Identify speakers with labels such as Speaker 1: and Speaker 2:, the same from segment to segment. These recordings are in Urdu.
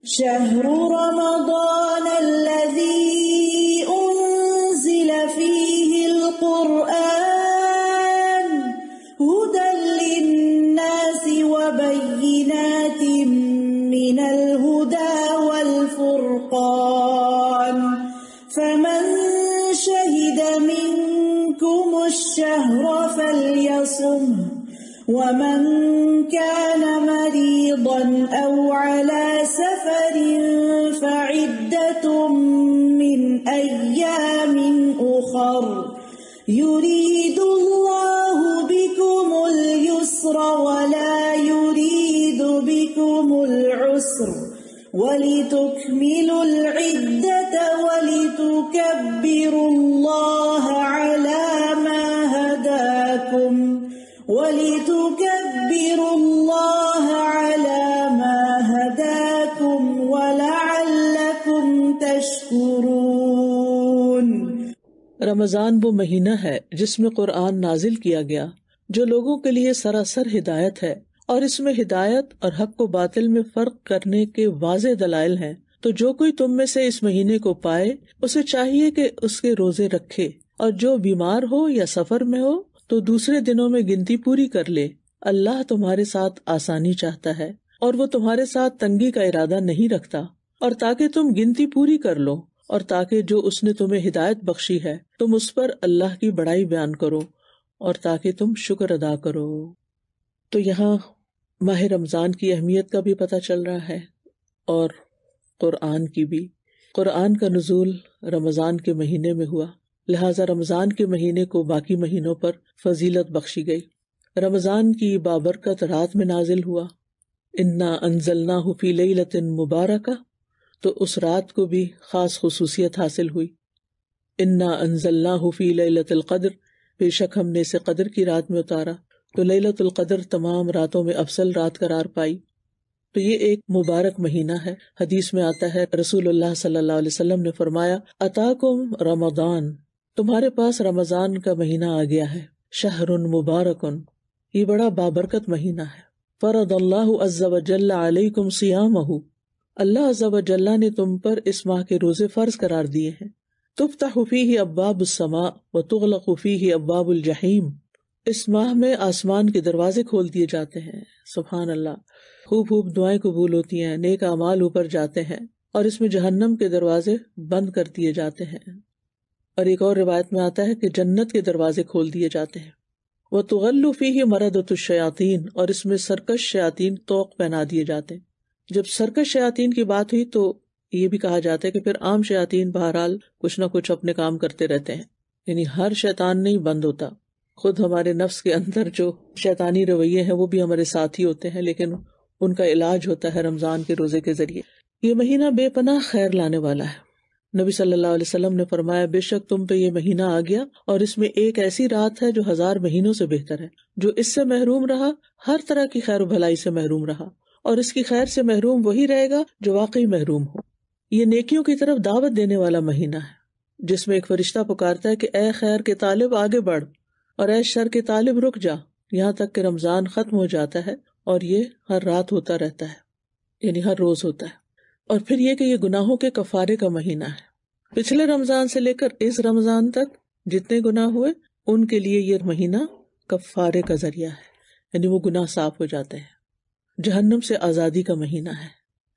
Speaker 1: شهر رمضان الذي أنزل فيه القرآن هدى للناس وبينات من الهدى والفرقان فمن شهد منكم الشهر فليصمه ومن كان مريضا أو على سفر فعدة من أيام أخر يريد الله بكم اليسر ولا يريد بكم العسر ولتكملوا العدة ولتكبروا الله على ما هداكم وَلِتُكَبِّرُوا اللَّهَ عَلَى مَا هَدَاكُمْ وَلَعَلَّكُمْ تَشْكُرُونَ۔
Speaker 2: رمضان وہ مہینہ ہے جس میں قرآن نازل کیا گیا، جو لوگوں کے لیے سراسر ہدایت ہے، اور اس میں ہدایت اور حق و باطل میں فرق کرنے کے واضح دلائل ہیں۔ تو جو کوئی تم میں سے اس مہینے کو پائے اسے چاہیے کہ اس کے روزے رکھے، اور جو بیمار ہو یا سفر میں ہو تو دوسرے دنوں میں گنتی پوری کر لے۔ اللہ تمہارے ساتھ آسانی چاہتا ہے اور وہ تمہارے ساتھ تنگی کا ارادہ نہیں رکھتا، اور تاکہ تم گنتی پوری کر لو، اور تاکہ جو اس نے تمہیں ہدایت بخشی ہے تم اس پر اللہ کی بڑائی بیان کرو، اور تاکہ تم شکر ادا کرو۔ تو یہاں ماہ رمضان کی اہمیت کا بھی پتہ چل رہا ہے، اور قرآن کی بھی۔ قرآن کا نزول رمضان کے مہینے میں ہوا، لہٰذا رمضان کے مہینے کو باقی مہینوں پر فضیلت بخشی گئی۔ رمضان کی بابرکت رات میں نازل ہوا، انا انزلناہ فی لیلۃ مبارکہ، تو اس رات کو بھی خاص خصوصیت حاصل ہوئی۔ انا انزلناہ فی لیلۃ القدر، بے شک ہم نے اسے قدر کی رات میں اتارا۔ تو لیلۃ القدر تمام راتوں میں افضل رات قرار پائی۔ تو یہ ایک مبارک مہینہ ہے۔ حدیث میں آتا ہے رسول اللہ صلی اللہ علیہ وسلم نے فرمایا، اتاکم رمضان، تمہارے پاس رمضان کا مہینہ آ گیا ہے، شہر مبارکن، یہ بڑا بابرکت مہینہ ہے۔ فرض اللہ عز وجل علیکم صیامہ، اللہ عز وجل نے تم پر اس ماہ کے روزے فرض قرار دیے ہیں۔ تفتح فیہ ابواب السماء وتغلق فیہ ابواب الجحیم، اس ماہ میں آسمان کے دروازے کھول دیے جاتے ہیں، سبحان اللہ، خوب خوب دعائیں قبول ہوتی ہیں، نیک اعمال اوپر جاتے ہیں، اور اس میں جہنم کے دروازے بند کر دیے جاتے ہیں۔ اور ایک اور روایت میں آتا ہے کہ جنت کے دروازے کھول دیے جاتے ہیں۔ وَتُغَلُّ فِيهِ مَرَدَةُ الشَّيَاطِينِ، اور اس میں سرکش شیاطین طوق پہنا دیے جاتے ہیں۔ جب سرکش شیاطین کی بات ہوئی تو یہ بھی کہا جاتا ہے کہ پھر عام شیاطین بہرحال کچھ نہ کچھ اپنے کام کرتے رہتے ہیں، یعنی ہر شیطان نہیں بند ہوتا۔ خود ہمارے نفس کے اندر جو شیطانی رویے ہیں وہ بھی ہمارے ساتھ ہی ہوتے ہیں، لیکن ان کا علاج ہوتا ہے رمضان کے روزے کے ذریعے۔ یہ مہینہ بے پناہ خیر لانے والا ہے۔ نبی صلی اللہ علیہ وسلم نے فرمایا، بے شک تم پہ یہ مہینہ آ گیا اور اس میں ایک ایسی رات ہے جو 1000 مہینوں سے بہتر ہے۔ جو اس سے محروم رہا ہر طرح کی خیر و بھلائی سے محروم رہا، اور اس کی خیر سے محروم وہی رہے گا جو واقعی محروم ہو۔ یہ نیکیوں کی طرف دعوت دینے والا مہینہ ہے، جس میں ایک فرشتہ پکارتا ہے کہ اے خیر کے طالب آگے بڑھ، اور اے شر کے طالب رک جا، یہاں تک کہ رمضان ختم ہو جاتا ہے، اور یہ ہر رات ہوتا رہتا ہے، یعنی ہر روز ہوتا ہے۔ اور پھر یہ کہ یہ گناہوں کے کفارے کا مہینہ ہے۔ پچھلے رمضان سے لے کر اس رمضان تک جتنے گناہ ہوئے ان کے لیے یہ مہینہ کفارے کا ذریعہ ہے، یعنی وہ گناہ صاف ہو جاتے ہیں۔ جہنم سے آزادی کا مہینہ ہے،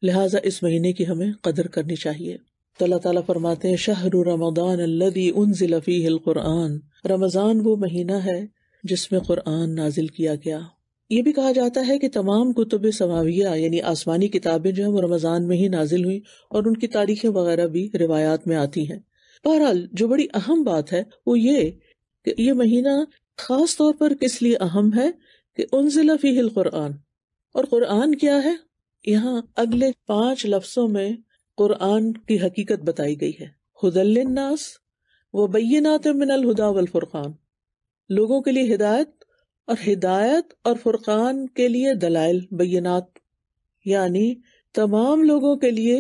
Speaker 2: لہٰذا اس مہینے کی ہمیں قدر کرنی چاہیے۔ تو اللہ تعالیٰ فرماتے ہیں، شہر رمضان الذی انزل فیہ القرآن، رمضان وہ مہینہ ہے جس میں قرآن نازل کیا گیا۔ یہ بھی کہا جاتا ہے کہ تمام کتب سماویہ یعنی آسمانی کتابیں جو ہیں وہ رمضان میں ہی نازل ہوئی، اور ان کی تاریخیں وغیرہ بھی روایات میں آتی ہیں۔ بہرحال جو بڑی اہم بات ہے وہ یہ کہ یہ مہینہ خاص طور پر کس لیے اہم ہے کہ انزل فیہ القرآن، اور قرآن کیا ہے؟ یہاں اگلے 5 لفظوں میں قرآن کی حقیقت بتائی گئی ہے، ھدی للناس وبینات من الھدی والفرقان، لوگوں کے لیے ہدایت اور فرقان کے لیے دلائل بینات، یعنی تمام لوگوں کے لیے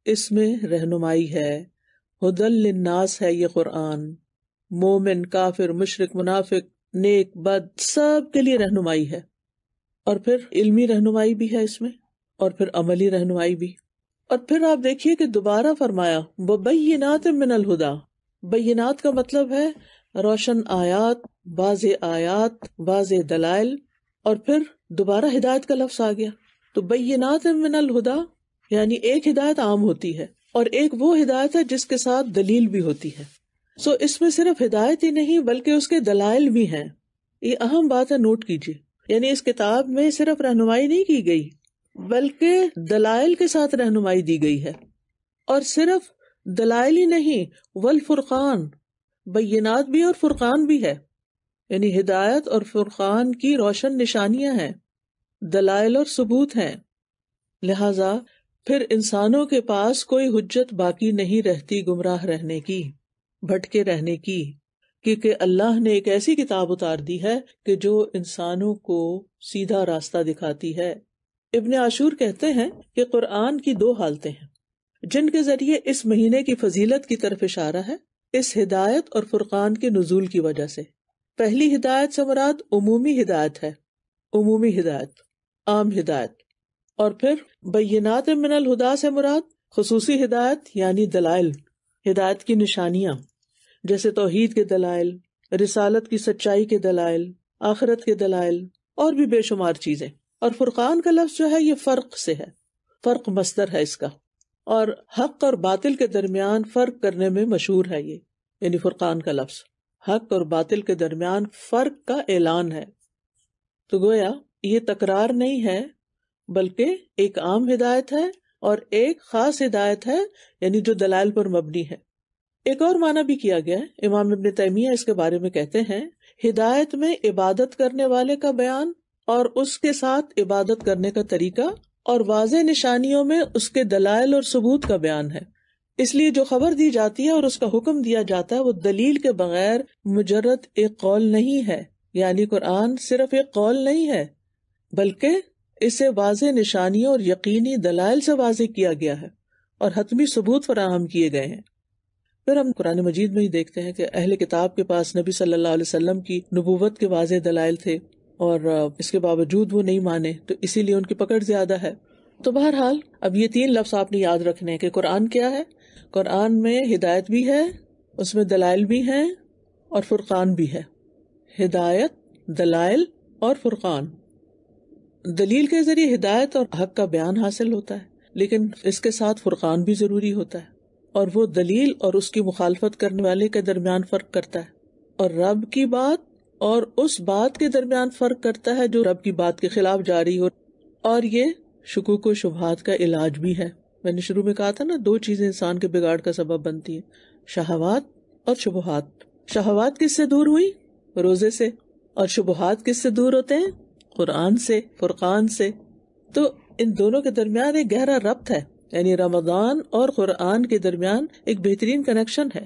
Speaker 2: اس میں رہنمائی ہے۔ ھدی للناس ہے یہ قرآن، مومن، کافر، مشرک، منافق، نیک، بد، سب کے لیے رہنمائی ہے، اور پھر علمی رہنمائی بھی ہے اس میں، اور پھر عملی رہنمائی بھی۔ اور پھر آپ دیکھیے کہ دوبارہ فرمایا وَبَيِّنَاتٍ مِّنَ الْهُدَى، بینات کا مطلب ہے روشن آیات، واضح دلائل، اور پھر دوبارہ ہدایت کا لفظ آ گیا. تو بینات من الہدا یعنی ایک ہدایت عام ہوتی ہے اور ایک وہ ہدایت ہے جس کے ساتھ دلیل بھی ہوتی ہے. سو اس میں صرف ہدایت ہی نہیں بلکہ اس کے دلائل بھی ہیں. یہ اہم بات ہے، نوٹ کیجیے. یعنی اس کتاب میں صرف رہنمائی نہیں کی گئی بلکہ دلائل کے ساتھ رہنمائی دی گئی ہے. اور صرف دلائل ہی نہیں، والفرقان، بینات بھی اور فرقان بھی ہے. یعنی ہدایت اور فرقان کی روشن نشانیاں ہیں، دلائل اور ثبوت ہیں. لہذا پھر انسانوں کے پاس کوئی حجت باقی نہیں رہتی گمراہ رہنے کی، بھٹکے رہنے کی، کیونکہ اللہ نے ایک ایسی کتاب اتار دی ہے کہ جو انسانوں کو سیدھا راستہ دکھاتی ہے. ابن عاشور کہتے ہیں کہ قرآن کی دو حالتیں ہیں جن کے ذریعے اس مہینے کی فضیلت کی طرف اشارہ ہے اس ہدایت اور فرقان کے نزول کی وجہ سے. پہلی ہدایت سے مراد عمومی ہدایت ہے، عمومی ہدایت، عام ہدایت. اور پھر بینات من الہدا سے مراد خصوصی ہدایت یعنی دلائل، ہدایت کی نشانیاں، جیسے توحید کے دلائل، رسالت کی سچائی کے دلائل، آخرت کے دلائل، اور بھی بے شمار چیزیں. اور فرقان کا لفظ جو ہے یہ فرق سے ہے، فرق مصدر ہے اس کا، اور حق اور باطل کے درمیان فرق کرنے میں مشہور ہے یہ، یعنی فرقان کا لفظ حق اور باطل کے درمیان فرق کا اعلان ہے. تو گویا یہ تکرار نہیں ہے بلکہ ایک عام ہدایت ہے اور ایک خاص ہدایت ہے، یعنی جو دلائل پر مبنی ہے. ایک اور معنی بھی کیا گیا ہے. امام ابن تیمیہ اس کے بارے میں کہتے ہیں ہدایت میں عبادت کرنے والے کا بیان اور اس کے ساتھ عبادت کرنے کا طریقہ، اور واضح نشانیوں میں اس کے دلائل اور ثبوت کا بیان ہے. اس لیے جو خبر دی جاتی ہے اور اس کا حکم دیا جاتا ہے وہ دلیل کے بغیر مجرد ایک قول نہیں ہے. یعنی قرآن صرف ایک قول نہیں ہے بلکہ اسے واضح نشانیوں اور یقینی دلائل سے واضح کیا گیا ہے اور حتمی ثبوت فراہم کیے گئے ہیں. پھر ہم قرآن مجید میں ہی دیکھتے ہیں کہ اہل کتاب کے پاس نبی صلی اللہ علیہ وسلم کی نبوت کے واضح دلائل تھے اور اس کے باوجود وہ نہیں مانے، تو اسی لیے ان کی پکڑ زیادہ ہے. تو بہرحال اب یہ تین لفظ آپ نے یاد رکھنے ہیں کہ قرآن کیا ہے. قرآن میں ہدایت بھی ہے، اس میں دلائل بھی ہیں اور فرقان بھی ہے. ہدایت، دلائل اور فرقان. دلیل کے ذریعے ہدایت اور حق کا بیان حاصل ہوتا ہے، لیکن اس کے ساتھ فرقان بھی ضروری ہوتا ہے، اور وہ دلیل اور اس کی مخالفت کرنے والے کے درمیان فرق کرتا ہے، اور رب کی بات اور اس بات کے درمیان فرق کرتا ہے جو رب کی بات کے خلاف جاری ہو. اور یہ شکوک و شبہات کا علاج بھی ہے. میں نے شروع میں کہا تھا نا، دو چیزیں انسان کے بگاڑ کا سبب بنتی ہیں، شہوات اور شبہات. شہوات کس سے دور ہوئی؟ روزے سے. اور شبہات کس سے دور ہوتے ہیں؟ قرآن سے، فرقان سے. تو ان دونوں کے درمیان ایک گہرا ربط ہے، یعنی رمضان اور قرآن کے درمیان ایک بہترین کنیکشن ہے.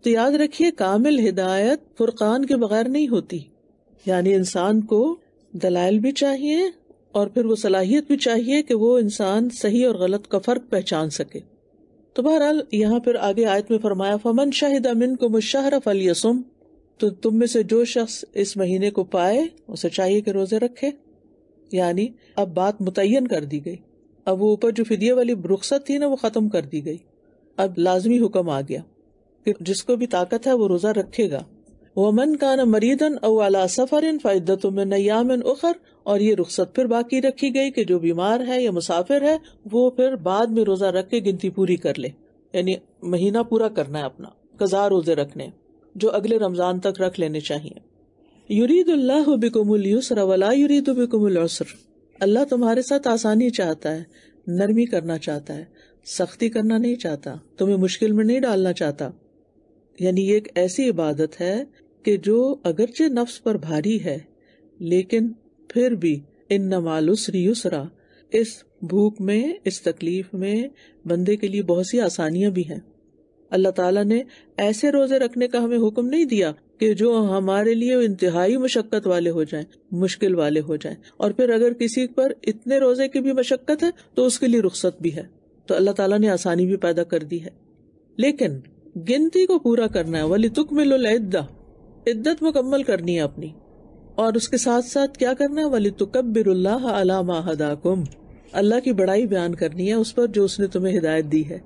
Speaker 2: تو یاد رکھیے کامل ہدایت فرقان کے بغیر نہیں ہوتی. یعنی انسان کو دلائل بھی چاہیے اور پھر وہ صلاحیت بھی چاہیے کہ وہ انسان صحیح اور غلط کا فرق پہچان سکے. تو بہرحال یہاں پھر آگے آیت میں فرمایا فمن شہد منکم الشہر فلیصم، تو تم میں سے جو شخص اس مہینے کو پائے اسے چاہیے کہ روزے رکھے. یعنی اب بات متعین کر دی گئی، اب وہ اوپر جو فدیے والی رخصت تھی نا وہ ختم کر دی گئی. اب لازمی حکم آ گیا کہ جس کو بھی طاقت ہے وہ روزہ رکھے گا. وَمَنْ كَانَ مَرِيضًا أَوْ عَلَى سَفَرٍ فَعِدَّةٌ مِّنْ أَيَّامٍ أُخَرَ، اور یہ رخصت پھر باقی رکھی گئی کہ جو بیمار ہے یا مسافر ہے وہ پھر بعد میں روزہ رکھ کے گنتی پوری کر لے. یعنی مہینہ پورا کرنا ہے اپنا، قضا روزے رکھنے جو اگلے رمضان تک رکھ لینے چاہیے. یرید اللہ بکم اليسر ولا یرید بکم العسر، اللہ تمہارے ساتھ آسانی چاہتا ہے، نرمی کرنا چاہتا ہے، سختی کرنا نہیں چاہتا، تمہیں مشکل میں نہیں ڈالنا چاہتا. یعنی یہ ایک ایسی عبادت ہے کہ جو اگرچہ نفس پر بھاری ہے لیکن پھر بھی ان مع العسر یسرا، اس بھوک میں، اس تکلیف میں بندے کے لیے بہت سی آسانیاں بھی ہیں. اللہ تعالیٰ نے ایسے روزے رکھنے کا ہمیں حکم نہیں دیا کہ جو ہمارے لیے انتہائی مشقت والے ہو جائیں، مشکل والے ہو جائیں. اور پھر اگر کسی پر اتنے روزے کی بھی مشقت ہے تو اس کے لیے رخصت بھی ہے. تو اللہ تعالیٰ نے آسانی بھی پیدا کر دی ہے، لیکن گنتی کو پورا کرنا ہے. وَلِتُكْمِلُوا الْعِدَّةَ، عدت مکمل کرنی ہے اپنی، اور اس کے ساتھ ساتھ کیا کرنا ہے؟ وَلِتُكَبِّرُوا اللَّهَ عَلَى مَا هَدَاكُمْ، اللہ کی بڑائی بیان کرنی ہے اس پر جو اس نے تمہیں ہدایت دی ہے.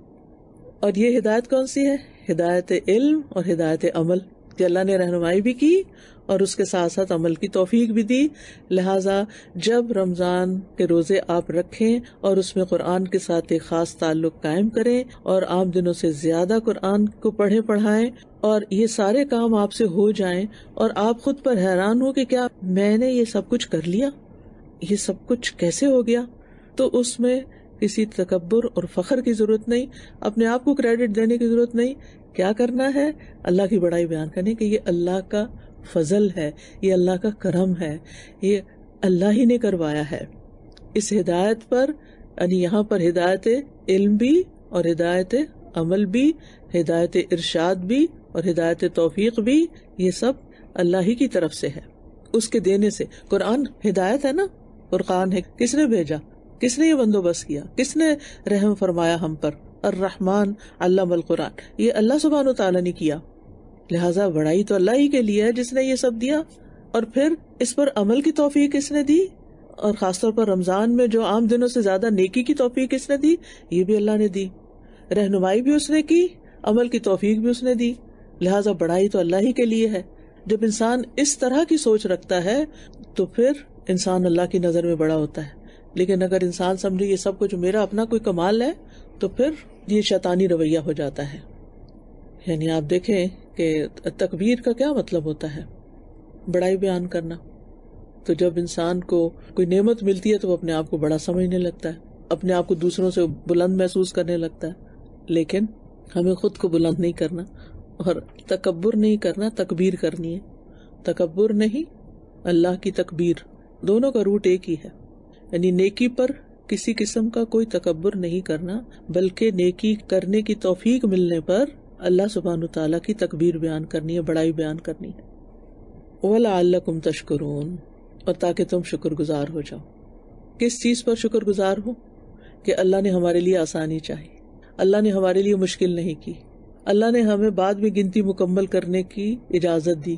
Speaker 2: اور یہ ہدایت کون سی ہے؟ ہدایت علم اور ہدایت عمل، کہ اللہ نے رہنمائی بھی کی اور اس کے ساتھ ساتھ عمل کی توفیق بھی دی. لہٰذا جب رمضان کے روزے آپ رکھیں اور اس میں قرآن کے ساتھ ایک خاص تعلق قائم کریں اور عام دنوں سے زیادہ قرآن کو پڑھائیں اور یہ سارے کام آپ سے ہو جائیں اور آپ خود پر حیران ہو کہ کیا میں نے یہ سب کچھ کر لیا، یہ سب کچھ کیسے ہو گیا، تو اس میں کسی تکبر اور فخر کی ضرورت نہیں، اپنے آپ کو کریڈٹ دینے کی ضرورت نہیں. کیا کرنا ہے؟ اللہ کی بڑائی بیان کرنی کہ یہ اللہ کا فضل ہے، یہ اللہ کا کرم ہے، یہ اللہ ہی نے کروایا ہے. اس ہدایت پر یعنی یہاں پر ہدایت علم بھی اور ہدایت عمل بھی، ہدایت ارشاد بھی اور ہدایت توفیق بھی، یہ سب اللہ ہی کی طرف سے ہے، اس کے دینے سے. قرآن ہدایت ہے نا، قرآن ہے، کس نے بھیجا، کس نے یہ بندوبست کیا، کس نے رحم فرمایا ہم پر؟ الرحمن علم القرآن، یہ اللہ سبحانہ و تعالیٰ نے کیا. لہٰذا بڑائی تو اللہ ہی کے لیے ہے جس نے یہ سب دیا. اور پھر اس پر عمل کی توفیق کس نے دی، اور خاص طور پر رمضان میں جو عام دنوں سے زیادہ نیکی کی توفیق کس نے دی؟ یہ بھی اللہ نے دی. رہنمائی بھی اس نے کی، عمل کی توفیق بھی اس نے دی. لہٰذا بڑائی تو اللہ ہی کے لیے ہے. جب انسان اس طرح کی سوچ رکھتا ہے تو پھر انسان اللہ کی نظر میں بڑا ہوتا ہے. لیکن اگر انسان سمجھے یہ سب کچھ میرا اپنا کوئی کمال ہے تو پھر یہ شیطانی رویہ ہو جاتا ہے. یعنی آپ دیکھیں کہ تکبیر کا کیا مطلب ہوتا ہے؟ بڑائی بیان کرنا. تو جب انسان کو کوئی نعمت ملتی ہے تو وہ اپنے آپ کو بڑا سمجھنے لگتا ہے، اپنے آپ کو دوسروں سے بلند محسوس کرنے لگتا ہے. لیکن ہمیں خود کو بلند نہیں کرنا اور تکبر نہیں کرنا، تکبیر کرنی ہے. تکبر نہیں، اللہ کی تکبیر، دونوں کا روٹ ایک ہی ہے. یعنی نیکی پر کسی قسم کا کوئی تکبر نہیں کرنا، بلکہ نیکی کرنے کی توفیق ملنے پر اللہ سبحانہ تعالیٰ کی تکبیر بیان کرنی ہے، بڑائی بیان کرنی ہے. وَلَعَلَّكُمْ تَشْكُرُونَ، اور تاکہ تم شکر گزار ہو جاؤ. کس چیز پر شکر گزار ہو؟ کہ اللہ نے ہمارے لیے آسانی چاہی، اللہ نے ہمارے لیے مشکل نہیں کی، اللہ نے ہمیں بعد میں گنتی مکمل کرنے کی اجازت دی،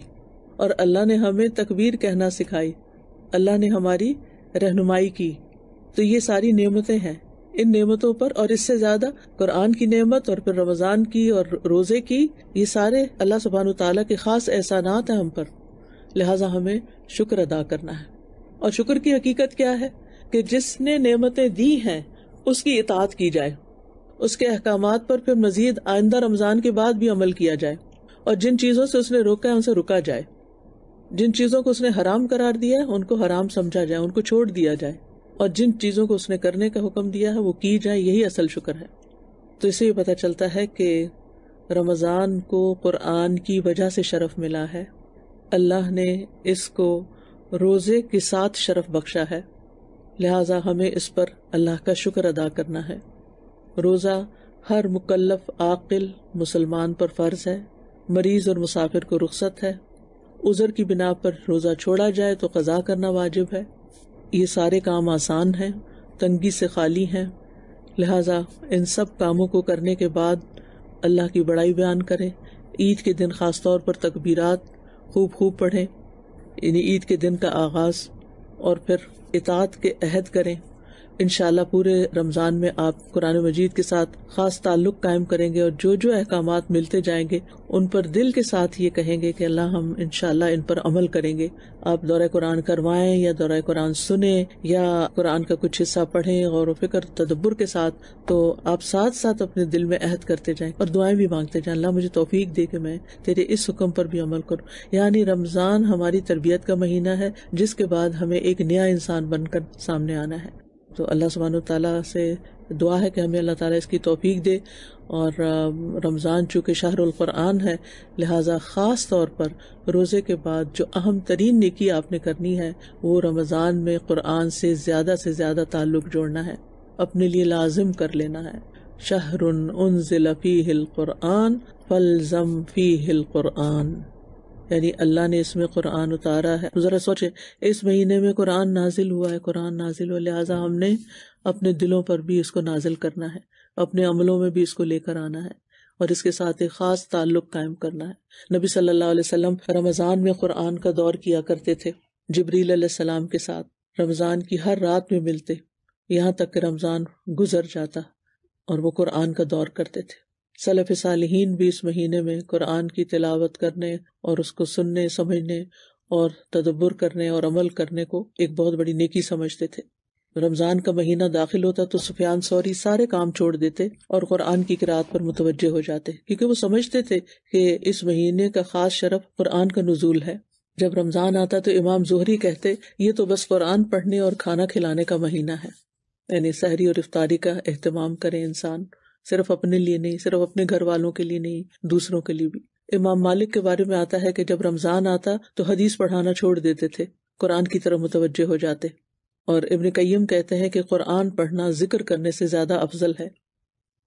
Speaker 2: اور اللہ نے ہمیں تکبیر کہنا سکھائی، اللہ نے ہماری رہنمائی کی. تو یہ ساری نعمتیں ہیں. ان نعمتوں پر اور اس سے زیادہ قرآن کی نعمت اور پھر رمضان کی اور روزے کی، یہ سارے اللہ سبحانہ تعالیٰ کے خاص احسانات ہیں ہم پر. لہٰذا ہمیں شکر ادا کرنا ہے. اور شکر کی حقیقت کیا ہے؟ کہ جس نے نعمتیں دی ہیں اس کی اطاعت کی جائے، اس کے احکامات پر پھر مزید آئندہ رمضان کے بعد بھی عمل کیا جائے، اور جن چیزوں سے اس نے روکا ہے ان سے رکا جائے، جن چیزوں کو اس نے حرام قرار دیا ہے ان کو حرام سمجھا جائے، ان کو چھوڑ دیا جائے، اور جن چیزوں کو اس نے کرنے کا حکم دیا ہے وہ کی جائے. یہی اصل شکر ہے. تو اس سے یہ پتہ چلتا ہے کہ رمضان کو قرآن کی وجہ سے شرف ملا ہے. اللہ نے اس کو روزے کے ساتھ شرف بخشا ہے، لہٰذا ہمیں اس پر اللہ کا شکر ادا کرنا ہے. روزہ ہر مکلف عاقل مسلمان پر فرض ہے. مریض اور مسافر کو رخصت ہے. عذر کی بنا پر روزہ چھوڑا جائے تو قضا کرنا واجب ہے. یہ سارے کام آسان ہیں، تنگی سے خالی ہیں. لہٰذا ان سب کاموں کو کرنے کے بعد اللہ کی بڑائی بیان کریں. عید کے دن خاص طور پر تکبیرات خوب پڑھیں، یعنی عید کے دن کا آغاز، اور پھر اطاعت کے عہد کریں. انشاءاللہ پورے رمضان میں آپ قرآن مجید کے ساتھ خاص تعلق قائم کریں گے، اور جو جو احکامات ملتے جائیں گے ان پر دل کے ساتھ یہ کہیں گے کہ اللہ ہم انشاءاللہ ان پر عمل کریں گے. آپ دورہ قرآن کروائیں یا دورہ قرآن سنیں یا قرآن کا کچھ حصہ پڑھیں اور فکر تدبر کے ساتھ، تو آپ ساتھ ساتھ اپنے دل میں عہد کرتے جائیں اور دعائیں بھی مانگتے جائیں، اللہ مجھے توفیق دے کہ میں تیرے اس حکم پر بھی عمل کروں. یعنی رمضان ہماری تربیت کا مہینہ ہے جس کے بعد ہمیں ایک نیا انسان بن کر سامنے آنا ہے. تو اللہ سبحانہ تعالیٰ سے دعا ہے کہ ہمیں اللہ تعالیٰ اس کی توفیق دے. اور رمضان چونکہ شہر القرآن ہے، لہٰذا خاص طور پر روزے کے بعد جو اہم ترین نیکی آپ نے کرنی ہے وہ رمضان میں قرآن سے زیادہ تعلق جوڑنا ہے، اپنے لیے لازم کر لینا ہے. شہر انزل فیہ القرآن فالزم فیہ القرآن، یعنی اللہ نے اس میں قرآن اتارا ہے. ذرا سوچے، اس مہینے میں قرآن نازل ہوا ہے، قرآن نازل ہوا، لہٰذا ہم نے اپنے دلوں پر بھی اس کو نازل کرنا ہے، اپنے عملوں میں بھی اس کو لے کر آنا ہے، اور اس کے ساتھ ایک خاص تعلق قائم کرنا ہے. نبی صلی اللہ علیہ وسلم رمضان میں قرآن کا دور کیا کرتے تھے، جبریل علیہ السلام کے ساتھ رمضان کی ہر رات میں ملتے. یہاں تک کہ رمضان گزر جاتا اور وہ قرآن کا دور کرتے تھے۔ سلف صالحین بھی اس مہینے میں قرآن کی تلاوت کرنے اور اس کو سننے، سمجھنے اور تدبر کرنے اور عمل کرنے کو ایک بہت بڑی نیکی سمجھتے تھے۔ رمضان کا مہینہ داخل ہوتا تو سفیان ثوری سارے کام چھوڑ دیتے اور قرآن کی قرأت پر متوجہ ہو جاتے، کیونکہ وہ سمجھتے تھے کہ اس مہینے کا خاص شرف قرآن کا نزول ہے۔ جب رمضان آتا تو امام زہری کہتے یہ تو بس قرآن پڑھنے اور کھانا کھلانے کا مہینہ ہے، یعنی سحری اور افطاری کا اہتمام کرے انسان، صرف اپنے لیے نہیں، صرف اپنے گھر والوں کے لیے نہیں، دوسروں کے لیے بھی۔ امام مالک کے بارے میں آتا ہے کہ جب رمضان آتا تو حدیث پڑھانا چھوڑ دیتے تھے، قرآن کی طرف متوجہ ہو جاتے۔ اور ابن قیم کہتے ہیں کہ قرآن پڑھنا ذکر کرنے سے زیادہ افضل ہے۔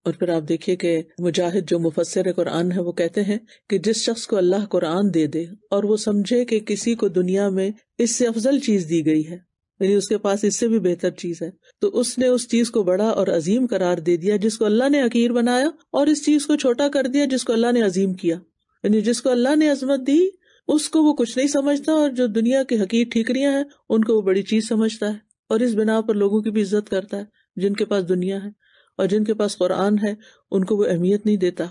Speaker 2: اور پھر آپ دیکھیے کہ مجاہد جو مفسر قرآن ہے وہ کہتے ہیں کہ جس شخص کو اللہ قرآن دے دے اور وہ سمجھے کہ کسی کو دنیا میں اس سے افضل چیز دی گئی ہے، یعنی اس کے پاس اس سے بھی بہتر چیز ہے، تو اس نے اس چیز کو بڑا اور عظیم قرار دے دیا جس کو اللہ نے حقیر بنایا، اور اس چیز کو چھوٹا کر دیا جس کو اللہ نے عظیم کیا۔ یعنی جس کو اللہ نے عظمت دی اس کو وہ کچھ نہیں سمجھتا، اور جو دنیا کی حقیر ٹھیکریاں ہیں ان کو وہ بڑی چیز سمجھتا ہے، اور اس بنا پر لوگوں کی بھی عزت کرتا ہے جن کے پاس دنیا ہے، اور جن کے پاس قرآن ہے ان کو وہ اہمیت نہیں دیتا۔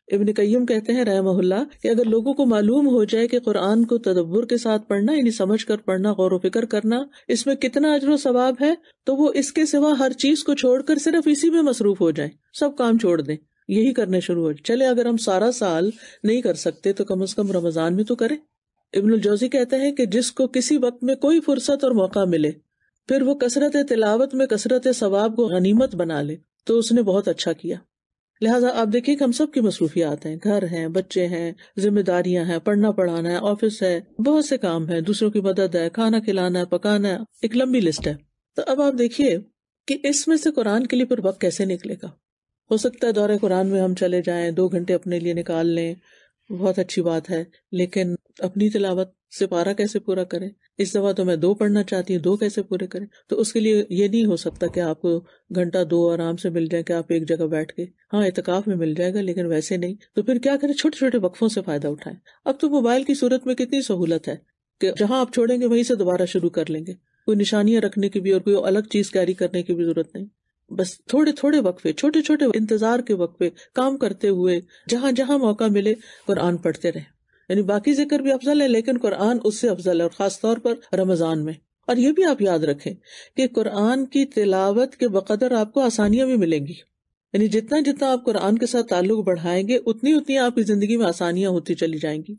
Speaker 2: ابن قیم کہتے ہیں رحمہ اللہ کہ اگر لوگوں کو معلوم ہو جائے کہ قرآن کو تدبر کے ساتھ پڑھنا، یعنی سمجھ کر پڑھنا، غور و فکر کرنا، اس میں کتنا اجر و ثواب ہے، تو وہ اس کے سوا ہر چیز کو چھوڑ کر صرف اسی میں مصروف ہو جائیں، سب کام چھوڑ دیں، یہی کرنے شروع ہو جائیں۔ چلے اگر ہم سارا سال نہیں کر سکتے تو کم از کم رمضان میں تو کریں۔ ابن الجوزی کہتے ہیں کہ جس کو کسی وقت میں کوئی فرصت اور موقع ملے پھر وہ کثرت تلاوت میں کثرت ثواب کو غنیمت بنا لے تو اس نے بہت اچھا کیا۔ لہٰذا آپ دیکھیے کہ ہم سب کی مصروفیات ہیں، گھر ہیں، بچے ہیں، ذمہ داریاں ہیں، پڑھنا پڑھانا ہے، آفس ہے، بہت سے کام ہیں، دوسروں کی مدد ہے، کھانا کھلانا ہے، پکانا ہے، ایک لمبی لسٹ ہے۔ تو اب آپ دیکھیے کہ اس میں سے قرآن کے لیے پھر وقت کیسے نکلے گا۔ ہو سکتا ہے دورہ قرآن میں ہم چلے جائیں، 2 گھنٹے اپنے لیے نکال لیں، بہت اچھی بات ہے، لیکن اپنی تلاوت سپارہ کیسے پورا کریں؟ اس دفعہ تو میں 2 پڑھنا چاہتی ہوں، 2 کیسے پورے کریں؟ تو اس کے لیے یہ نہیں ہو سکتا کہ آپ کو 1 گھنٹہ 2 آرام سے مل جائے کہ آپ ایک جگہ بیٹھ کے، ہاں اعتکاف میں مل جائے گا لیکن ویسے نہیں۔ تو پھر کیا کریں؟ چھوٹے چھوٹے وقفوں سے فائدہ اٹھائیں۔ اب تو موبائل کی صورت میں کتنی سہولت ہے کہ جہاں آپ چھوڑیں گے وہیں سے دوبارہ شروع کر لیں گے، کوئی نشانیاں رکھنے کی بھی اور کوئی الگ چیز کیری کرنے کی بھی ضرورت نہیں، بس تھوڑے تھوڑے وقفے، چھوٹے چھوٹے انتظار کے وقفے، کام کرتے ہوئے جہاں جہاں موقع ملے قرآن پڑھتے رہیں۔ یعنی باقی ذکر بھی افضل ہے لیکن قرآن اس سے افضل ہے، اور خاص طور پر رمضان میں۔ اور یہ بھی آپ یاد رکھیں کہ قرآن کی تلاوت کے بقدر آپ کو آسانیاں بھی ملیں گی، یعنی جتنا جتنا آپ قرآن کے ساتھ تعلق بڑھائیں گے اتنی اتنی آپ کی زندگی میں آسانیاں ہوتی چلی جائیں گی۔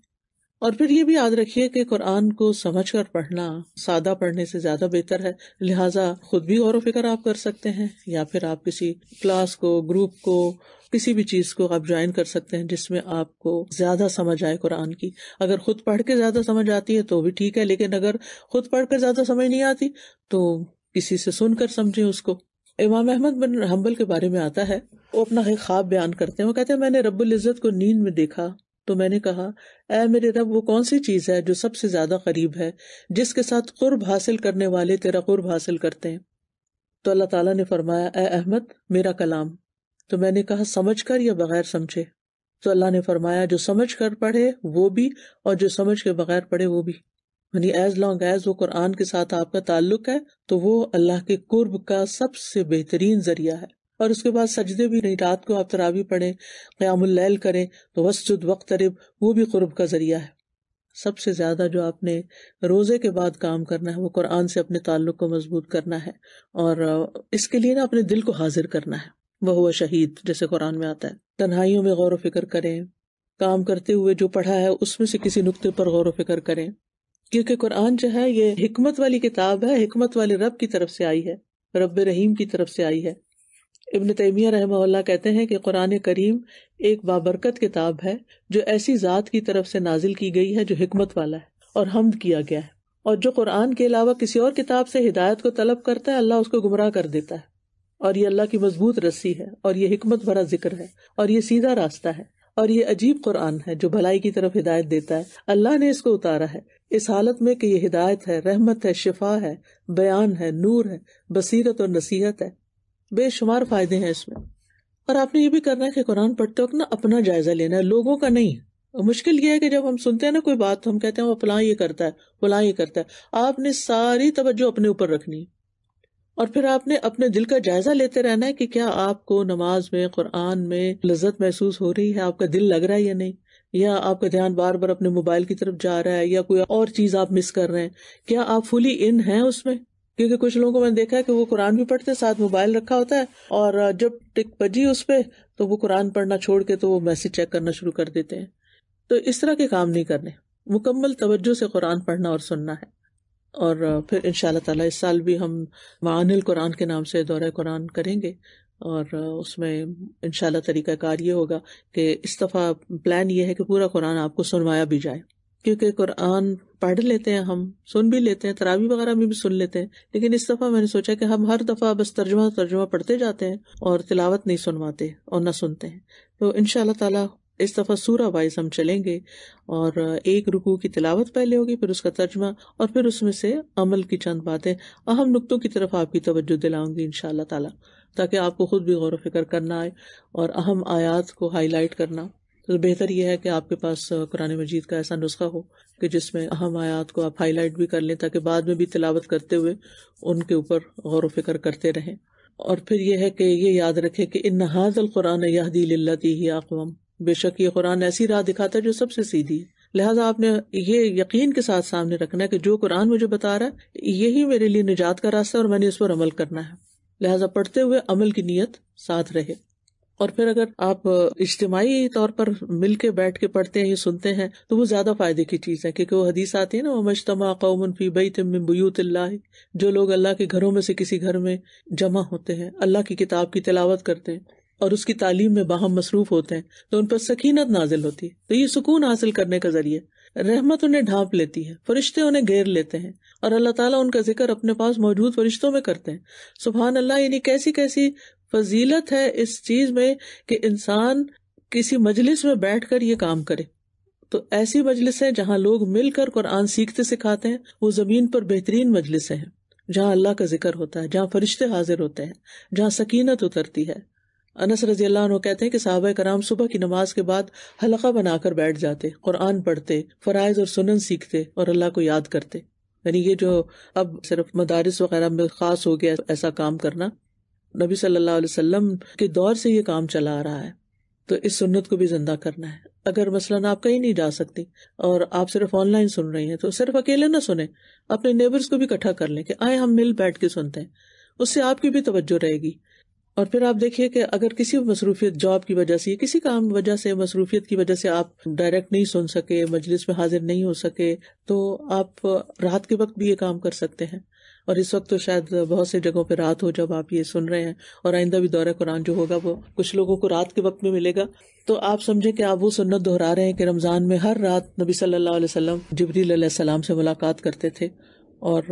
Speaker 2: اور پھر یہ بھی یاد رکھیے کہ قرآن کو سمجھ کر پڑھنا سادہ پڑھنے سے زیادہ بہتر ہے، لہٰذا خود بھی غور و فکر آپ کر سکتے ہیں، یا پھر آپ کسی کلاس کو، گروپ کو، کسی بھی چیز کو آپ جوائن کر سکتے ہیں جس میں آپ کو زیادہ سمجھ آئے قرآن کی۔ اگر خود پڑھ کے زیادہ سمجھ آتی ہے تو بھی ٹھیک ہے، لیکن اگر خود پڑھ کر زیادہ سمجھ نہیں آتی تو کسی سے سن کر سمجھیں اس کو۔ امام احمد بن حنبل کے بارے میں آتا ہے، وہ اپنا ایک خواب بیان کرتے ہیں، وہ کہتے ہیں میں نے رب العزت کو نیند میں دیکھا تو میں نے کہا اے میرے رب، وہ کون سی چیز ہے جو سب سے زیادہ قریب ہے، جس کے ساتھ قرب حاصل کرنے والے تیرا قرب حاصل کرتے ہیں؟ تو اللہ تعالیٰ نے فرمایا اے احمد میرا کلام۔ تو میں نے کہا سمجھ کر یا بغیر سمجھے؟ تو اللہ نے فرمایا جو سمجھ کر پڑھے وہ بھی اور جو سمجھ کے بغیر پڑھے وہ بھی، یعنی ایز لانگ ایز وہ قرآن کے ساتھ آپ کا تعلق ہے تو وہ اللہ کے قرب کا سب سے بہترین ذریعہ ہے۔ اور اس کے بعد سجدے بھی نہیں، رات کو آپ تراویح پڑھیں، قیام اللیل کریں تو وسجد وقترب، وہ بھی قرب کا ذریعہ ہے۔ سب سے زیادہ جو آپ نے روزے کے بعد کام کرنا ہے وہ قرآن سے اپنے تعلق کو مضبوط کرنا ہے، اور اس کے لیے نا اپنے دل کو حاضر کرنا ہے، وہ شہید جیسے قرآن میں آتا ہے۔ تنہائیوں میں غور و فکر کریں، کام کرتے ہوئے جو پڑھا ہے اس میں سے کسی نقطے پر غور و فکر کریں، کیونکہ قرآن جو ہے یہ حکمت والی کتاب ہے، حکمت والے رب کی طرف سے آئی ہے، رب رحیم کی طرف سے آئی ہے۔ ابن تیمیہ رحمہ اللہ کہتے ہیں کہ قرآن کریم ایک بابرکت کتاب ہے جو ایسی ذات کی طرف سے نازل کی گئی ہے جو حکمت والا ہے اور حمد کیا گیا ہے، اور جو قرآن کے علاوہ کسی اور کتاب سے ہدایت کو طلب کرتا ہے اللہ اس کو گمراہ کر دیتا ہے، اور یہ اللہ کی مضبوط رسی ہے، اور یہ حکمت بھرا ذکر ہے، اور یہ سیدھا راستہ ہے، اور یہ عجیب قرآن ہے جو بھلائی کی طرف ہدایت دیتا ہے۔ اللہ نے اس کو اتارا ہے اس حالت میں کہ یہ ہدایت ہے، رحمت ہے، شفا ہے، بیان ہے، نور ہے، بصیرت اور نصیحت ہے، بے شمار فائدے ہیں اس میں۔ اور آپ نے یہ بھی کرنا ہے کہ قرآن پڑھتے وقت نا اپنا جائزہ لینا ہے، لوگوں کا نہیں۔ مشکل یہ ہے کہ جب ہم سنتے ہیں نا کوئی بات تو ہم کہتے ہیں وہ فلاں یہ کرتا ہے، فلاں یہ کرتا ہے، آپ نے ساری توجہ اپنے اوپر رکھنی ہے، اور پھر آپ نے اپنے دل کا جائزہ لیتے رہنا ہے کہ کیا آپ کو نماز میں، قرآن میں لذت محسوس ہو رہی ہے، آپ کا دل لگ رہا ہے یا نہیں، یا آپ کا دھیان بار بار اپنے موبائل کی طرف جا رہا ہے، یا کوئی اور چیز آپ مس کر رہے ہیں، کیا آپ فلی ان ہیں اس میں؟ کیونکہ کچھ لوگوں کو میں نے دیکھا ہے کہ وہ قرآن بھی پڑھتے ہیں، ساتھ موبائل رکھا ہوتا ہے، اور جب ٹک بجی اس پہ تو وہ قرآن پڑھنا چھوڑ کے تو وہ میسج چیک کرنا شروع کر دیتے ہیں. تو اس طرح کے کام نہیں کرنے، مکمل توجہ سے قرآن پڑھنا اور سننا ہے. اور پھر انشاءاللہ تعالیٰ اس سال بھی ہم معانی القرآن کے نام سے دورہ قرآن کریں گے، اور اس میں انشاءاللہ طریقہ کار یہ ہوگا کہ اس دفعہ پلان یہ ہے کہ پورا قرآن آپ کو سنوایا بھی جائے، کیونکہ قرآن پڑھ لیتے ہیں، ہم سن بھی لیتے ہیں، تراویح وغیرہ میں بھی سن لیتے ہیں، لیکن اس دفعہ میں نے سوچا کہ ہم ہر دفعہ بس ترجمہ پڑھتے جاتے ہیں اور تلاوت نہیں سنواتے اور نہ سنتے ہیں. تو انشاءاللہ تعالیٰ اس دفعہ سورہ وائز ہم چلیں گے، اور ایک رکوع کی تلاوت پہلے ہوگی، پھر اس کا ترجمہ، اور پھر اس میں سے عمل کی چند باتیں، اہم نقطوں کی طرف آپ کی توجہ دلاؤں گی انشاءاللہ تعالیٰ، تاکہ آپ کو خود بھی غور و فکر کرنا آئے اور اہم آیات کو ہائی لائٹ کرنا. تو بہتر یہ ہے کہ آپ کے پاس قرآن مجید کا ایسا نسخہ ہو کہ جس میں اہم آیات کو آپ ہائی لائٹ بھی کر لیں، تاکہ بعد میں بھی تلاوت کرتے ہوئے ان کے اوپر غور و فکر کرتے رہیں. اور پھر یہ ہے کہ یہ یاد رکھے کہ ان ھذا القرآن یہدی للتی ہی اقوم، بے شک یہ قرآن ایسی راہ دکھاتا ہے جو سب سے سیدھی ہے. لہٰذا آپ نے یہ یقین کے ساتھ سامنے رکھنا ہے کہ جو قرآن مجھے بتا رہا ہے یہی میرے لیے نجات کا راستہ ہے، اور میں نے اس پر عمل کرنا ہے. لہٰذا پڑھتے ہوئے عمل کی نیت ساتھ رہے. اور پھر اگر آپ اجتماعی طور پر مل کے بیٹھ کے پڑھتے ہیں یا سنتے ہیں تو وہ زیادہ فائدے کی چیز ہے، کیونکہ وہ حدیث آتی ہے نا، وَمَا اجْتَمَعَ قَوْمٌ فِي بَيْتٍ مِّن بُيُوتِ اللَّهِ، جو لوگ اللہ کے گھروں میں سے کسی گھر میں جمع ہوتے ہیں، اللہ کی کتاب کی تلاوت کرتے ہیں اور اس کی تعلیم میں باہم مصروف ہوتے ہیں، تو ان پر سکینت نازل ہوتی ہے. تو یہ سکون حاصل کرنے کا ذریعہ، رحمت انہیں ڈھانپ لیتی ہے، فرشتے انہیں گھیر لیتے ہیں، اور اللہ تعالیٰ ان کا ذکر اپنے پاس موجود فرشتوں میں کرتے ہیں. سبحان اللہ، یعنی کیسی کیسی فضیلت ہے اس چیز میں کہ انسان کسی مجلس میں بیٹھ کر یہ کام کرے. تو ایسی مجلسیں جہاں لوگ مل کر قرآن سیکھتے سکھاتے ہیں، وہ زمین پر بہترین مجلسیں ہیں، جہاں اللہ کا ذکر ہوتا ہے، جہاں فرشتے حاضر ہوتے ہیں، جہاں سکینت اترتی ہے. انس رضی اللہ عنہ کہتے ہیں کہ صحابہ کرام صبح کی نماز کے بعد حلقہ بنا کر بیٹھ جاتے، قرآن پڑھتے، فرائض اور سنن سیکھتے اور اللہ کو یاد کرتے. یعنی یہ جو اب صرف مدارس وغیرہ میں خاص ہو گیا ایسا کام کرنا، نبی صلی اللہ علیہ وسلم کے دور سے یہ کام چلا آ رہا ہے. تو اس سنت کو بھی زندہ کرنا ہے. اگر مثلاً آپ کہیں نہیں جا سکتی اور آپ صرف آن لائن سن رہی ہیں تو صرف اکیلے نہ سنیں، اپنے نیبرز کو بھی اکٹھا کر لیں کہ آئے ہم مل بیٹھ کے سنتے ہیں. اس سے آپ کی بھی توجہ رہے گی. اور پھر آپ دیکھیے کہ اگر کسی مصروفیت، جاب کی وجہ سے، کسی کام وجہ سے، مصروفیت کی وجہ سے آپ ڈائریکٹ نہیں سن سکے، مجلس میں حاضر نہیں ہو سکے، تو آپ رات کے وقت بھی یہ کام کر سکتے ہیں. اور اس وقت تو شاید بہت سے جگہوں پہ رات ہو جب آپ یہ سن رہے ہیں، اور آئندہ بھی دورہ قرآن جو ہوگا وہ کچھ لوگوں کو رات کے وقت میں ملے گا. تو آپ سمجھیں کہ آپ وہ سنت دہرا رہے ہیں کہ رمضان میں ہر رات نبی صلی اللہ علیہ وسلم جبریل علیہ السلام سے ملاقات کرتے تھے، اور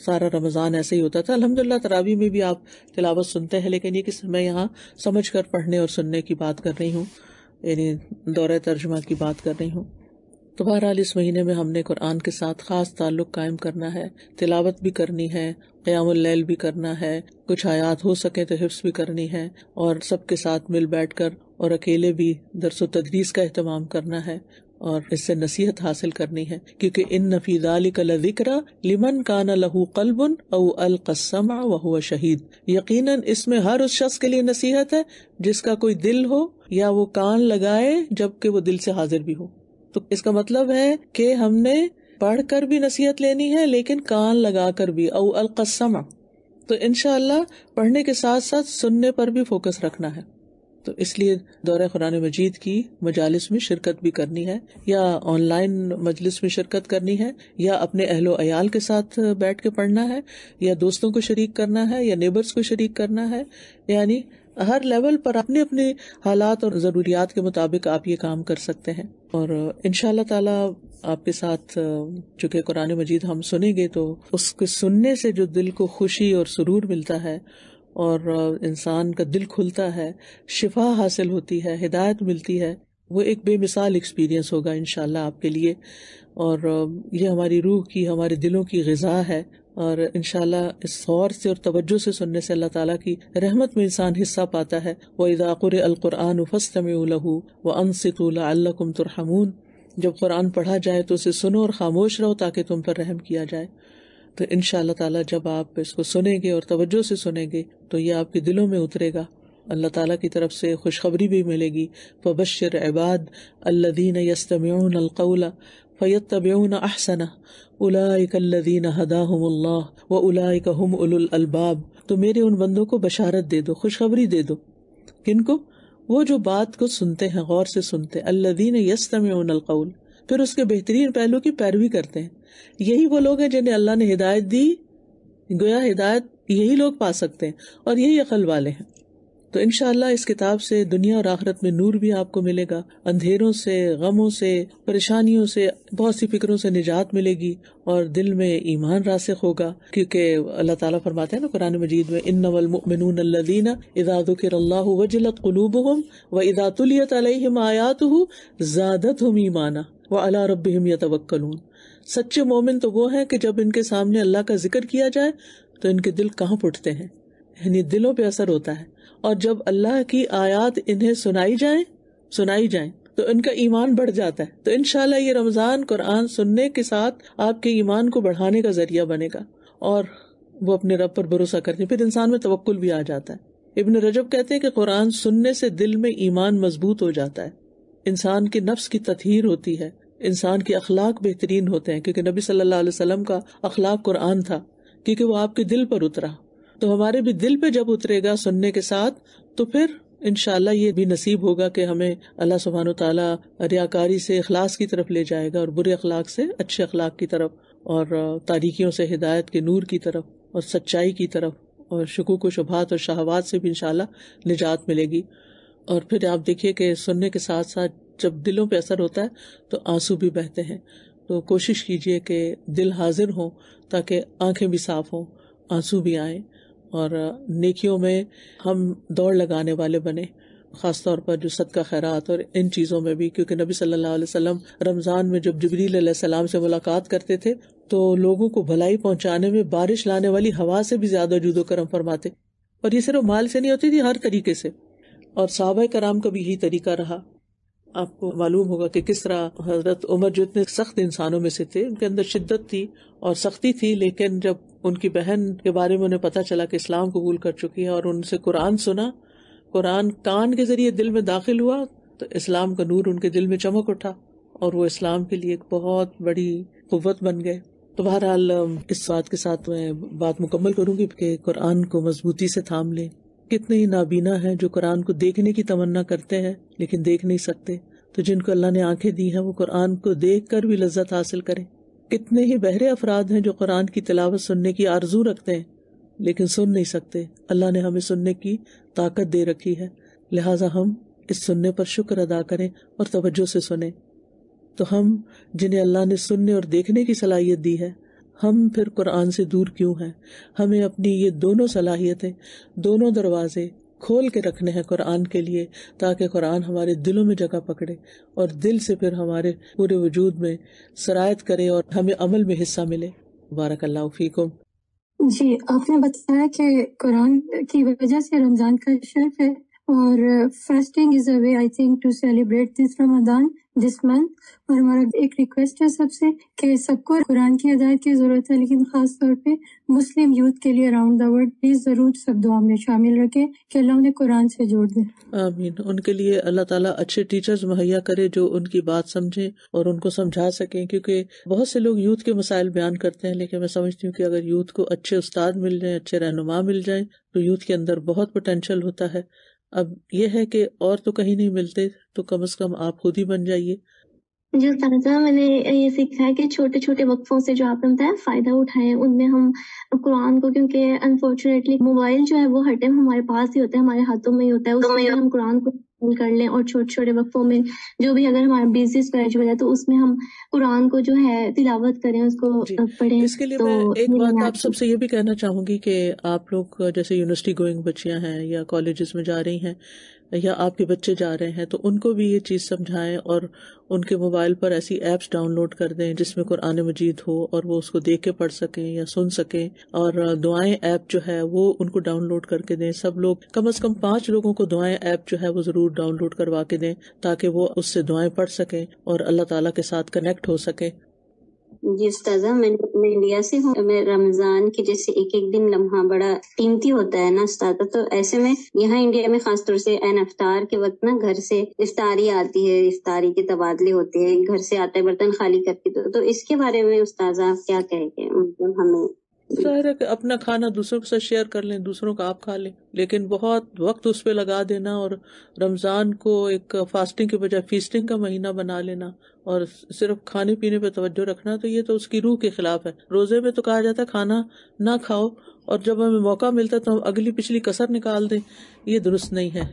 Speaker 2: سارا رمضان ایسے ہی ہوتا تھا. الحمدللہ تراویح میں بھی آپ تلاوت سنتے ہیں، لیکن یہ کہ میں یہاں سمجھ کر پڑھنے اور سننے کی بات کر رہی ہوں، یعنی دورہ ترجمہ کی بات کر رہی ہوں. تو بہرحال اس مہینے میں ہم نے قرآن کے ساتھ خاص تعلق قائم کرنا ہے، تلاوت بھی کرنی ہے، قیام اللیل بھی کرنا ہے، کچھ آیات ہو سکے تو حفظ بھی کرنی ہے، اور سب کے ساتھ مل بیٹھ کر اور اکیلے بھی درس و تدریس کا اہتمام کرنا ہے، اور اس سے نصیحت حاصل کرنی ہے. کیونکہ ان فی ذلک لذکر لمن کان لہ قلب او القی السمع وہو شہید، یقیناً اس میں ہر اس شخص کے لیے نصیحت ہے جس کا کوئی دل ہو یا وہ کان لگائے جبکہ وہ دل سے حاضر بھی ہو. تو اس کا مطلب ہے کہ ہم نے پڑھ کر بھی نصیحت لینی ہے لیکن کان لگا کر بھی، او القی السمع. تو انشاءاللہ پڑھنے کے ساتھ ساتھ سننے پر بھی فوکس رکھنا ہے. تو اس لیے دورہ قرآن مجید کی مجالس میں شرکت بھی کرنی ہے، یا آن لائن مجلس میں شرکت کرنی ہے، یا اپنے اہل و عیال کے ساتھ بیٹھ کے پڑھنا ہے، یا دوستوں کو شریک کرنا ہے، یا نیبرز کو شریک کرنا ہے. یعنی ہر لیول پر اپنے اپنے حالات اور ضروریات کے مطابق آپ یہ کام کر سکتے ہیں. اور انشاءاللہ تعالیٰ آپ کے ساتھ چونکہ قرآن مجید ہم سنیں گے تو اس کے سننے سے جو دل کو خوشی اور سرور ملتا ہے، اور انسان کا دل کھلتا ہے، شفا حاصل ہوتی ہے، ہدایت ملتی ہے، وہ ایک بے مثال ایکسپیرینس ہوگا انشاءاللہ آپ کے لیے. اور یہ ہماری روح کی، ہمارے دلوں کی غذا ہے، اور انشاءاللہ اس غور سے اور توجہ سے سننے سے اللہ تعالیٰ کی رحمت میں انسان حصہ پاتا ہے. وَإِذَا قُرِئَ الْقُرْآنُ فَاسْتَمِعُوا لَهُ وَأَنصِتُوا لَعَلَّكُمْ تُرْحَمُونَ. جب قرآن پڑھا جائے تو اسے سنو اور خاموش رہو تاکہ تم پر رحم کیا جائے. تو انشاءاللہ تعالیٰ جب آپ اس کو سنیں گے اور توجہ سے سنیں گے تو یہ آپ کے دلوں میں اترے گا. اللہ تعالیٰ کی طرف سے خوشخبری بھی ملے گی. فبشر عباد الذین یستمعون القول فیتبعون احسنہ اولئک الذین ہداہم اللہ واولئک هم اولو الالباب. تو میرے ان بندوں کو بشارت دے دو, خوشخبری دے دو. کن کو؟ وہ جو بات کو سنتے ہیں, غور سے سنتے. الذین یستمعون القول, پھر اس کے بہترین پہلو کی پیروی کرتے ہیں. یہی وہ لوگ ہیں جنہیں اللہ نے ہدایت دی. گویا ہدایت یہی لوگ پا سکتے ہیں اور یہی عقل والے ہیں. تو انشاءاللہ اس کتاب سے دنیا اور آخرت میں نور بھی آپ کو ملے گا. اندھیروں سے, غموں سے, پریشانیوں سے, بہت سی فکروں سے نجات ملے گی اور دل میں ایمان راسخ ہوگا. کیونکہ اللہ تعالیٰ فرماتے ہیں نا قرآن مجید میں, انما المؤمنون الذین اذا ذکر اللہ وجلت قلوبہم واذا تلیت علیہم آیاتہ زادتہم ایمانا وعلی ربہم یتوکلون. سچے مومن تو وہ ہیں کہ جب ان کے سامنے اللہ کا ذکر کیا جائے تو ان کے دل کانپ اٹھتے ہیں, یعنی دلوں پہ اثر ہوتا ہے. اور جب اللہ کی آیات انہیں سنائی جائیں تو ان کا ایمان بڑھ جاتا ہے. تو انشاءاللہ یہ رمضان قرآن سننے کے ساتھ آپ کے ایمان کو بڑھانے کا ذریعہ بنے گا اور وہ اپنے رب پر بھروسہ کرتے ہیں. پھر انسان میں توکل بھی آ جاتا ہے. ابن رجب کہتے ہیں کہ قرآن سننے سے دل میں ایمان مضبوط ہو جاتا ہے, انسان کے نفس کی تطہیر ہوتی ہے, انسان کے اخلاق بہترین ہوتے ہیں. کیونکہ نبی صلی اللہ علیہ وسلم کا اخلاق قرآن تھا, کیونکہ وہ آپ کے دل پر اترا. تو ہمارے بھی دل پہ جب اترے گا سننے کے ساتھ تو پھر انشاءاللہ یہ بھی نصیب ہوگا کہ ہمیں اللہ سبحانہ وتعالیٰ ریاکاری سے اخلاص کی طرف لے جائے گا اور برے اخلاق سے اچھے اخلاق کی طرف اور تاریکیوں سے ہدایت کے نور کی طرف اور سچائی کی طرف اور شکوک و شبہات اور شہوات سے بھی انشاءاللہ نجات ملے گی. اور پھر آپ دیکھیے کہ سننے کے ساتھ ساتھ جب دلوں پہ اثر ہوتا ہے تو آنسو بھی بہتے ہیں. تو کوشش کیجئے کہ دل حاضر ہوں تاکہ آنکھیں بھی صاف ہوں, آنسو بھی آئیں اور نیکیوں میں ہم دوڑ لگانے والے بنے, خاص طور پر جو صدقہ خیرات اور ان چیزوں میں بھی. کیونکہ نبی صلی اللہ علیہ وسلم رمضان میں جب جبریل علیہ السلام سے ملاقات کرتے تھے تو لوگوں کو بھلائی پہنچانے میں بارش لانے والی ہوا سے بھی زیادہ جود و کرم فرماتے. اور یہ صرف مال سے نہیں ہوتی تھی, ہر طریقے سے. اور صحابہ کرام کا بھی یہی طریقہ رہا. آپ کو معلوم ہوگا کہ کس طرح حضرت عمر جو اتنے سخت انسانوں میں سے تھے, ان کے اندر شدت تھی اور سختی تھی, لیکن جب ان کی بہن کے بارے میں انہیں پتا چلا کہ اسلام قبول کر چکی ہے اور ان سے قرآن سنا, قرآن کان کے ذریعے دل میں داخل ہوا تو اسلام کا نور ان کے دل میں چمک اٹھا اور وہ اسلام کے لیے ایک بہت بڑی قوت بن گئے. تو بہرحال اس بات کے ساتھ میں بات مکمل کروں گی کہ قرآن کو مضبوطی سے تھام لیں. کتنے ہی نابینا ہیں جو قرآن کو دیکھنے کی تمنا کرتے ہیں لیکن دیکھ نہیں سکتے. تو جن کو اللہ نے آنکھیں دی ہیں وہ قرآن کو دیکھ کر بھی لذت حاصل کریں. کتنے ہی بہرے افراد ہیں جو قرآن کی تلاوت سننے کی آرزو رکھتے ہیں لیکن سن نہیں سکتے. اللہ نے ہمیں سننے کی طاقت دے رکھی ہے, لہٰذا ہم اس سننے پر شکر ادا کریں اور توجہ سے سنیں. تو ہم جنہیں اللہ نے سننے اور دیکھنے کی صلاحیت دی ہے, ہم پھر قرآن سے دور کیوں ہیں؟ ہمیں اپنی یہ دونوں صلاحیتیں, دونوں دروازے کھول کے رکھنے ہیں قرآن کے لیے, تاکہ قرآن ہمارے دلوں میں جگہ پکڑے اور دل سے پھر ہمارے پورے وجود میں سرایت کرے اور ہمیں عمل میں حصہ ملے. بارک اللہ فیکم.
Speaker 3: جی, آپ نے بتایا کہ قرآن کی وجہ سے رمضان کا شرف ہے اور fasting is a way I think to celebrate this Ramadan this month. اور ہمارا ایک ریکویسٹ ہے سب سے کہ سب کو قرآن کی ہدایت کی ضرورت ہے, لیکن خاص طور پہ مسلم یوتھ کے لیے اراؤنڈ دا ورلڈ پلیز ضرور سب دعا میں شامل رکھیں کہ اللہ انہیں قرآن سے جوڑ دے.
Speaker 2: آمین. ان کے لیے اللہ تعالیٰ اچھے ٹیچرز مہیا کرے جو ان کی بات سمجھیں اور ان کو سمجھا سکیں, کیونکہ بہت سے لوگ یوتھ کے مسائل بیان کرتے ہیں لیکن میں سمجھتی ہوں کہ اگر یوتھ کو اچھے استاد مل جائیں, اچھے رہنما مل جائیں تو یوتھ کے اندر بہت پوٹینشیل ہوتا ہے. اب یہ ہے کہ اور تو کہیں نہیں ملتے تو کم از کم آپ خود ہی بن جائیے.
Speaker 4: جو تازہ میں نے یہ سیکھا ہے کہ چھوٹے چھوٹے وقفوں سے جو آپ نے بتایا فائدہ اٹھائیں, ان میں ہم قرآن کو, کیونکہ انفارچونیٹلی موبائل جو ہے وہ ہر ٹائم ہمارے پاس ہی ہوتا ہے, ہمارے ہاتھوں میں ہی ہوتا ہے, اس میں ہم قرآن کو کر لیں اور چھوٹے چھوٹے وقفوں میں جو بھی اگر ہمارا بزی اسکیجول ہے تو اس میں ہم قرآن کو جو ہے تلاوت کریں, اس کو پڑھیں.
Speaker 2: اس کے لیے میں ایک بات آپ سب سے یہ بھی کہنا چاہوں گی کہ آپ لوگ جیسے یونیورسٹی گوئنگ بچیاں ہیں یا کالجز میں جا رہی ہیں یا آپ کے بچے جا رہے ہیں تو ان کو بھی یہ چیز سمجھائیں اور ان کے موبائل پر ایسی ایپس ڈاؤن لوڈ کر دیں جس میں قرآن مجید ہو اور وہ اس کو دیکھ کے پڑھ سکیں یا سن سکیں. اور دعائیں ایپ جو ہے وہ ان کو ڈاؤن لوڈ کر کے دیں. سب لوگ کم از کم 5 لوگوں کو دعائیں ایپ جو ہے وہ ضرور ڈاؤن لوڈ کروا کے دیں تاکہ وہ اس سے دعائیں پڑھ سکیں اور اللہ تعالیٰ کے ساتھ کنیکٹ ہو سکیں.
Speaker 5: جی استاذہ، میں انڈیا سے ہوں. میں رمضان کے جیسے ایک ایک دن لمحہ بڑا قیمتی ہوتا ہے نا استاذہ، تو ایسے میں یہاں انڈیا میں خاص طور سے عین افطار کے وقت نا گھر سے افطاری آتی ہے، افطاری کے تبادلے ہوتے ہیں، گھر سے آتا ہے برتن خالی کر کے، تو اس کے بارے میں استاذہ آپ کیا کہیں گے؟ مطلب ہمیں
Speaker 2: ظاہر ہے کہ اپنا کھانا دوسروں کے ساتھ شیئر کر لیں، دوسروں کا آپ کھا لیں، لیکن بہت وقت اس پہ لگا دینا اور رمضان کو ایک فاسٹنگ کے بجائے فیسٹنگ کا مہینہ بنا لینا اور صرف کھانے پینے پہ توجہ رکھنا، تو یہ تو اس کی روح کے خلاف ہے. روزے میں تو کہا جاتا ہے کھانا نہ کھاؤ اور جب ہمیں موقع ملتا ہے تو ہم اگلی پچھلی کسر نکال دیں، یہ درست نہیں ہے.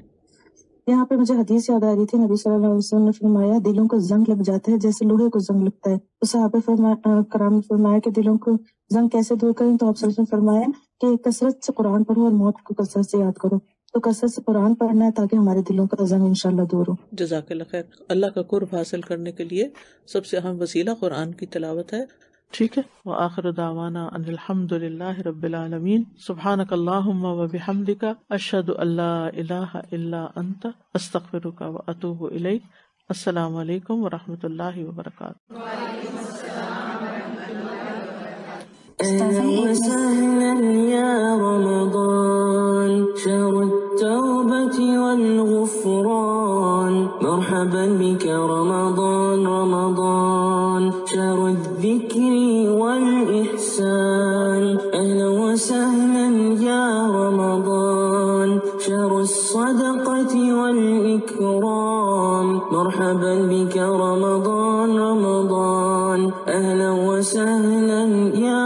Speaker 6: یہاں پہ مجھے حدیث یاد آ رہی تھی، نبی صلی اللہ علیہ وسلم نے فرمایا دلوں کو زنگ لگ جاتا ہے جیسے لوہے کو زنگ لگتا ہے. تو صحابہ کرام نے فرمایا کہ دلوں کو زنگ کیسے دور کریں، تو آپ صلی اللہ علیہ وسلم نے فرمایا کہ کثرت سے قرآن پڑھو اور موت کو کثرت سے یاد کرو. تو کثرت سے قرآن پڑھنا ہے تاکہ ہمارے دلوں کا زنگ انشاءاللہ دور ہو.
Speaker 2: جزاک اللہ خیر. اللہ کا قرب حاصل کرنے کے لیے سب سے اہم وسیلہ قرآن کی تلاوت ہے. ٹھیک ہے. وآخر دعوانا ان الحمد للہ رب العالمین. سبحانک اللہم وبحمدک، اشہد ان لا الہ الا انت، استغفرک واتوب الیک. السلام علیکم ورحمۃ اللہ وبرکاتہ.
Speaker 1: أهلا وسهلا يا رمضان، شهر التوبة والغفران، مرحبا بك رمضان رمضان، شهر الذكر والإحسان. أهلا وسهلا يا رمضان، شهر الصدقة والإكرام، مرحبا بك رمضان رمضان، أهلا وسهلا يا